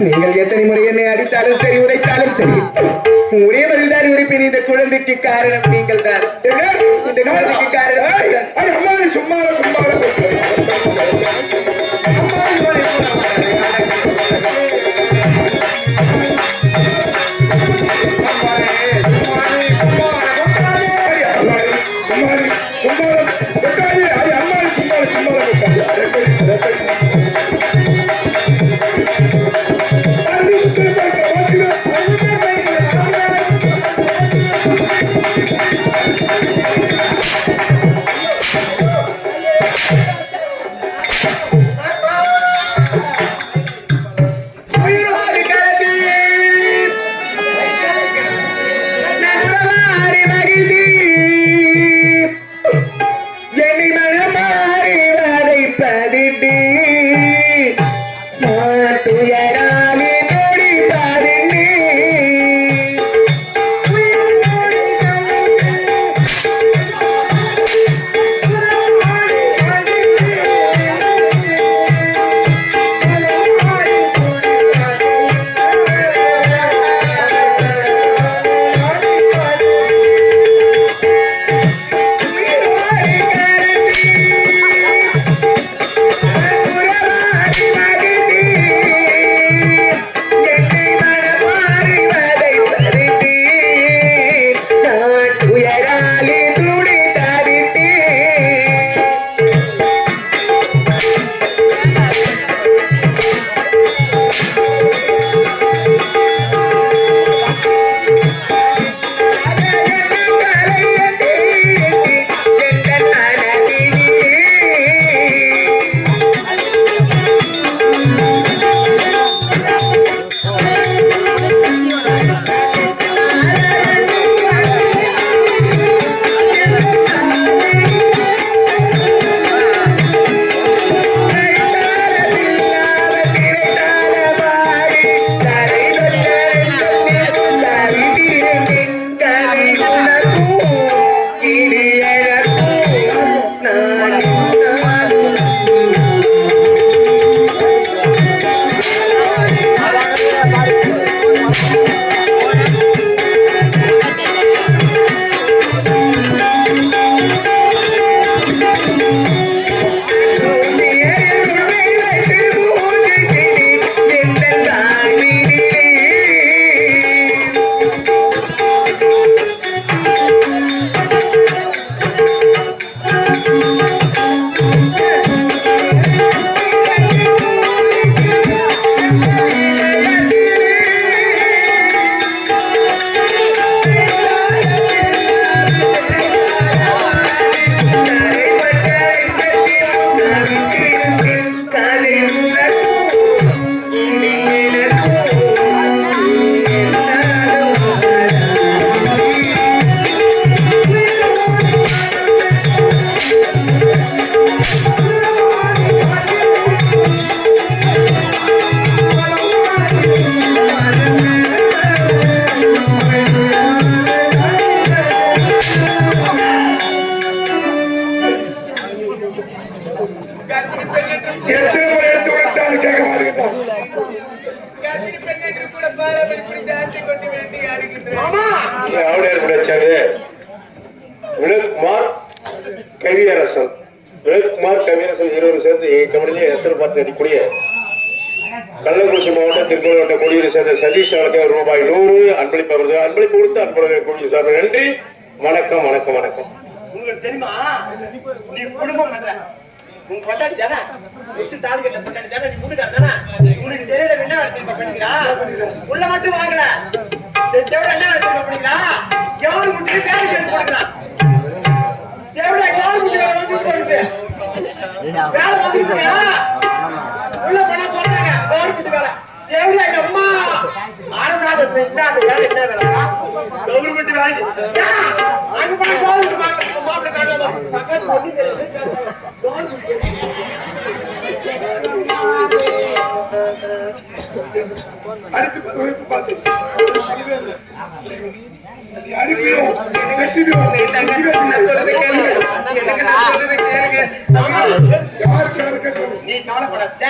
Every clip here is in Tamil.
நீங்கள் எத்தனை முறை என்னை அடித்தாலும் சரி, உடைத்தாலும் சரி, ஒரே பதில்தான் உரைப்பேன். இந்த குழந்தைக்கு காரணம் நீங்கள் தான். இந்த குழந்தைக்கு காரணம் சும்மா கவியரசன் வினோத்குமார் கவியரசன் இருவரும் சேர்ந்து கம்பெனியிலே எதிர்பார்த்து நடிக்கூடிய கள்ளக்குறிச்சி மாவட்டம் திருப்பூர் வட்ட கொடியில் சேர்ந்த சதீஷ் அவருக்கு ரூபாய் 100 அன்பளிப்பு அவர்கள் அன்பளிப்பு கொடுத்து அன்பளிப்பு கொடி சார் நன்றி. வணக்கம் வணக்கம் வணக்கம். உங்களுக்கு தெரியுமா நீ குடும்பம் உங்க பொண்டாட்டி தானே விட்டு தாலி கட்ட பொண்டாட்டி தானே நீ முன்னுக்கார தானே உனக்கு தெரியல என்ன வேலை பண்ணிக்கிறா உள்ள மட்டும் வாங்கல தேவடா என்ன வேலை பண்ணிக்கிறா எவரு முட்டி வேலை கேட்டு கொடுக்குறா தேவடா யாரு முட்டி வேலை வந்து போடுது வேலை வந்துருக்கா உள்ள பண்ண சொல்றாங்க யாரு முட்டி வேலை தேவடா எங்க அம்மா அரசாங்கத்துல இல்லாத வேலை என்ன வேலைப்பா கவர்மெண்ட் வேலை அங்க போய் கவர்மெண்ட் மாப்பிள்ளை காட்டலாம் பக்கத்து ஒண்ணு தெரியாது அடித்து பார்த்து அடிப்பியும் வெட்டிடும் நீ கவலைப்படாத.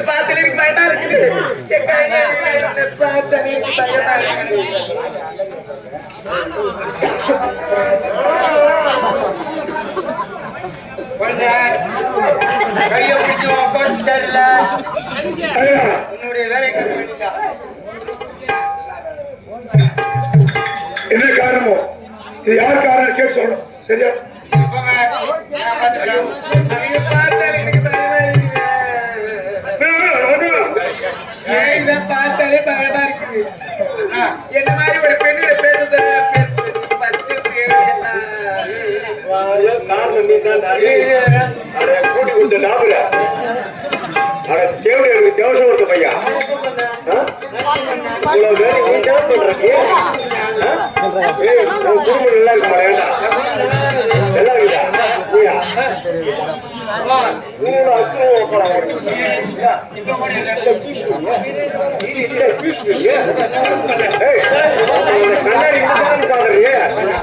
பார்த்து எனக்கு பயமா இருக்குது. பார்த்தனே பயமா இருக்குது. கையை பிடிச்சு உட்காந்துட்டல்ல. உன்னுடைய வேலை கண்டுபிடிச்சா என்ன காரணமோ இது யார் காரணம் கேட்டு சொல்லணும். சரியா பார்த்தாலே எனக்கு பயமா இருக்குது. இதை பார்த்தாலே பயமா இருக்குது. என்ன மாதிரி ஒரு பெண்ணு பேசுறது கூட்டி கொடுத்த நாவல தேவையான தேவசம் கொடுத்த பையா இவ்வளவு வேலை நீ தேவைப்படுறீங்க. குடும்பம் நல்லா இருக்கு மறையா நல்லா இருக்குதா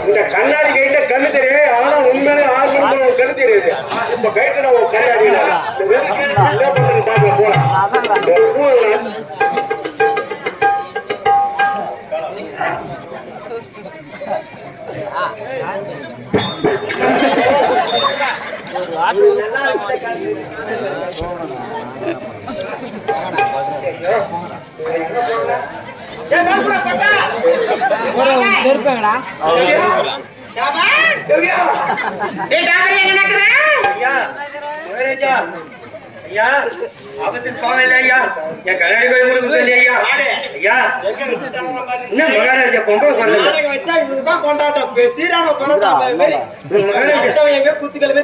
இந்த கண்ணாடி கைட்ட கண்ணு தெரியும். ஆனா உண்மையிலே ஆறு கண்ணு தெரியுது. இப்ப கைட்டு நான் ஒரு கண்ணாடி பார்க்க போறேன். ஐயா ஆபத்தில் போகல ஐயா. என் கண்ணாடி போய் முடிவு ஐயா. ஐயா என்ன மகாராஜா பொம்பளை பண்ணல வச்சா இவனுக்குதான் கொண்டாட்டம். சீரான குத்துக்களை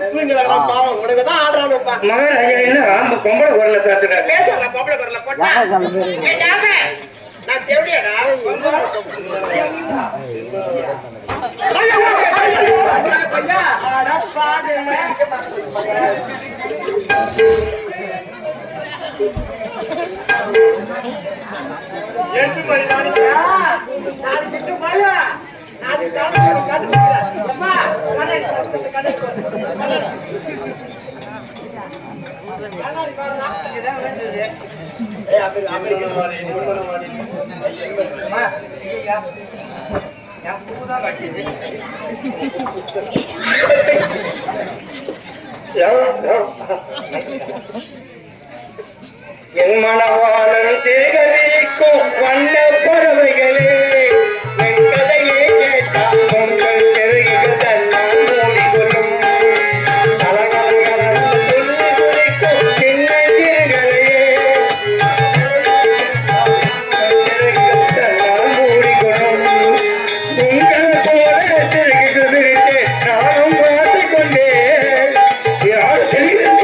பாவம் உனக்கு தான் ஆடுறானுப்பா. மகாராஜா என்ன ராம பொம்பளை குரல பேசுற பேசுறேன் பொம்பளை குரல போட்டா நான் தேவையாடா என் மனவாளன் திகழிக்கும் வண்ண பறவைகளே என் கதையை கேட்டால் உங்கள் தெருகிகள் தன்னால் மூடிக்கொள்ளும் அலங்காரம் துள்ளி குதிக்கும் சின்ன சிறுகளையே தெருகிகள் தன்னால் மூடிக்கொள்ளும் உங்கள் போல தெருகிகள் விரித்து நானும் பார்த்துக் கொண்டேன் யார் தெருகிகள்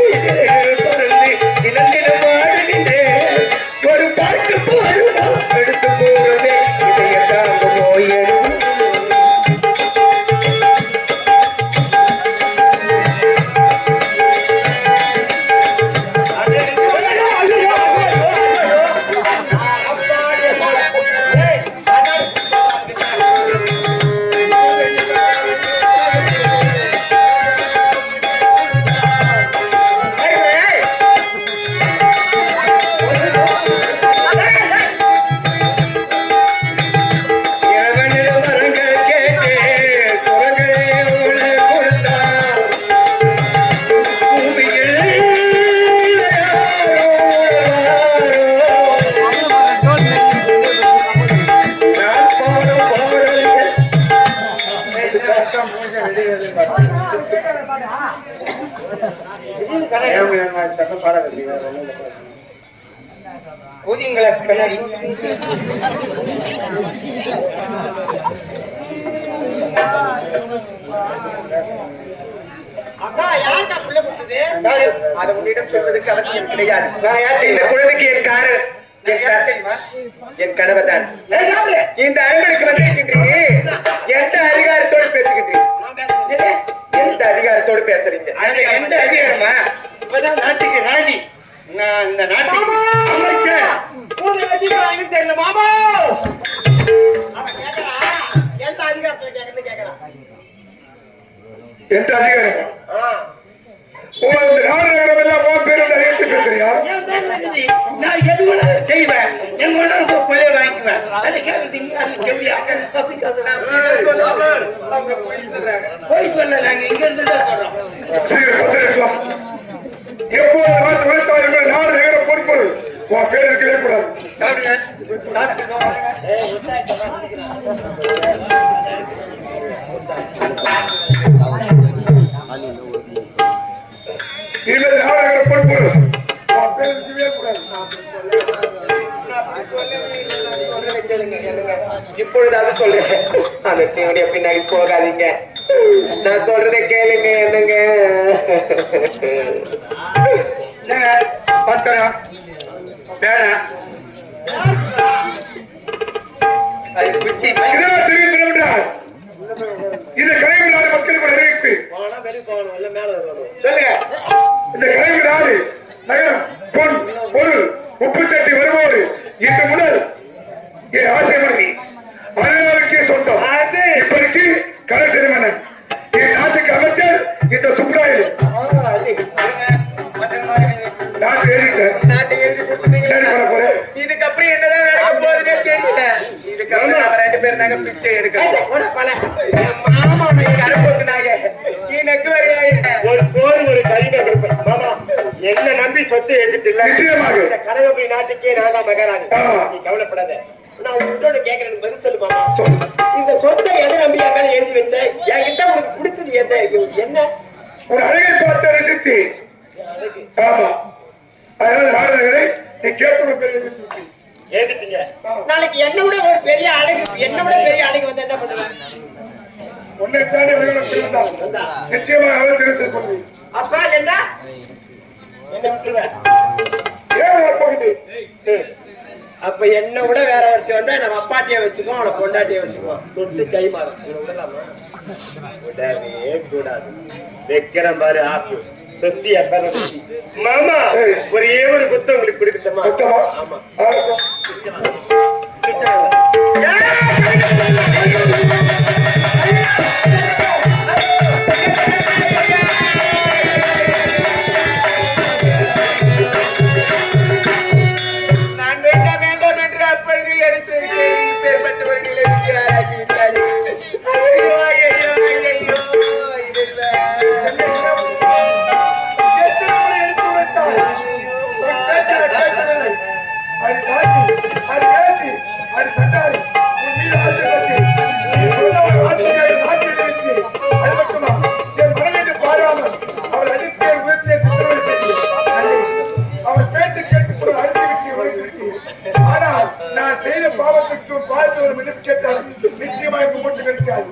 பறந்து தினத்திலும் ஒரு பாட்டு போடுவா எடுத்து போறதே இதைய தாங்க போயிடும். கண்ணாடி அக்கா யாருக்கா புள்ள கொடுத்தது? அதை உன்னிடம் சொல்வதற்கு அவசியம் கிடையாது. இந்த குழந்தைக்கு என் கணவர் தான். இந்த அன்பனுக்கு வந்திருக்கின்றீங்க. எந்த அதிகாரத்தோடு பேசுகின்றீங்க? எந்த அதிகாரத்தோடு பேசுறீங்க? எந்த அதிகாரமா? இப்பதான் நாட்டுக்கு ராணி, நான் இந்த நாட்டுக்கு அமைச்சர். வச்சுக்கிறாங்கன்னு தெரியல மாமா. அவன் கேக்குறான், எந்த அதிகாரத்துல கேக்குறேன்னு கேக்குறான். எந்த அதிகாரம்? இந்த நாடகம் எல்லாம் உன் பேரு அறிவித்து பேசுறியா? என் பேர்ல இருக்குது. நான் எது வேணாலும் செய்வேன். என் வேணாலும் போய் கொலையை வாங்கிக்குவேன். அதை கேட்கறது இங்க அது செவ்வியா? அப்படி கேட்கலாம். அவங்க போய் சொல்றாங்க. போய் சொல்ல நாங்க இங்க இருந்து தான் போறோம். சரி, பத்திரிக்கலாம். எப்போது நாட்டு உழைத்தார்கள் நாடு நகர பொறுப்பு உன் பேர் இருக்கவே கூடாது. இனிமேல் நாடு நகர பொறுப்பு உன் பேர் இருக்கவே கூடாது. இப்பொழுதாவது சொல்றேன், அந்த தேவடைய பின்னாடி போகாதீங்க. நான் சொல்றதை கேளுங்க. என்னங்க பார்த்தா வேணாம். அது குச்சி இதெல்லாம் தெரிவித்து என்றால் இந்த கலைவு நாடு மக்களுக்கு அறிவிப்பு. சொல்லுங்க. இந்த கலைவு நாடு நகரம் பொன் பொருள் உப்பு சட்டி வருவோடு இன்று முதல் என் ஆசை மணி அனைவருக்கே சொந்தம். இப்படிக்கு கலைசரி மன்னன் என் நாட்டுக்கு அமைச்சர் இந்த சுப்ராயல் நாட்டு எழுதிட்டேன். நாட்டை எழுதி கொடுத்துட்டீங்க. என்ன பண்ண போறேன்? இதுக்கப்புறம் என்னதான் நடக்க போகுதுன்னே தெரியல. இதுக்கப்புறம் நம்ம 2 பேரும் நாங்க பிச்சை எடுக்கணும். மாமா கருப்புனாங்க எனக்கு வரையாயிட்டேன். ஒரு சோறு ஒரு கறிமை கொடுப்பேன் மாமா. என்ன நம்பி சொத்து எடுத்துட்டு இல்ல. நிச்சயமாக. இந்த கனகபுரி நாட்டுக்கே நான் தான் மகாராணி. ஆமா. நீ கவலைப்படாத. நான் உன்னோட கேட்கறேன், பதில் சொல்லு மாமா. சொல். இந்த சொத்தை எதை நம்பியாக்கால எழுதி வச்சேன்? என்கிட்ட உனக்கு பிடிச்சது என்ன? ஒரு அழகை பார்த்து ரசித்து. ஆமா. அதனால நாடகங்களை நீ கேட்க பெரிய எழுதிட்டீங்க. நாளைக்கு என்ன விட ஒரு பெரிய அடகு வந்து என்ன பண்ணுவேன்? உன்னை தாண்டி உலகம் பிறந்தால் நிச்சயமாக அவர் தெரிவித்துக் கொள்வேன். அப்பா என்ன விட்டுருவேன். ஏன் வரப்போகுது? அப்ப என்ன விட வேற ஒருத்தி வந்தா நம்ம அப்பாட்டிய வச்சுக்குவோம், அவனை பொண்டாட்டிய வச்சுக்குவோம். சொத்து கை மாறும். விடலாமா? விடவே கூடாது. வைக்கிறேன் பாரு ஆப்பு. சொத்தி அப்ப மாமா ஒரே ஒரு குத்தம் உங்களுக்கு கொடுக்கட்டுமா? சுத்தமா? ஆமா. நான் வேண்டாம் வேண்டாம் என்று அப்பொழுது எடுத்து பேர்பட்டவர் நிலைக்கு ஆளாகிவிட்டார். ஐயோ ஐயோ ஐயோ அது காசி, அது பேசி, அது சண்டாரி, உன் மீது ஆசைப்பட்டு, நீ சொன்ன ஒரு வார்த்தையை நாட்டில் வைத்து, அது மட்டுமா, என் மனதை பாராமல், அவள் அடித்தே உயர்த்திய சித்திரவதை செய்து, அவள் பேச்சு கேட்டு அழுத்தி ஆனால் நான் செய்த பாவத்திற்கும் பார்த்து ஒரு மிதப்பு கேட்டால் நிச்சயமாக மூச்சு கிடைக்காது.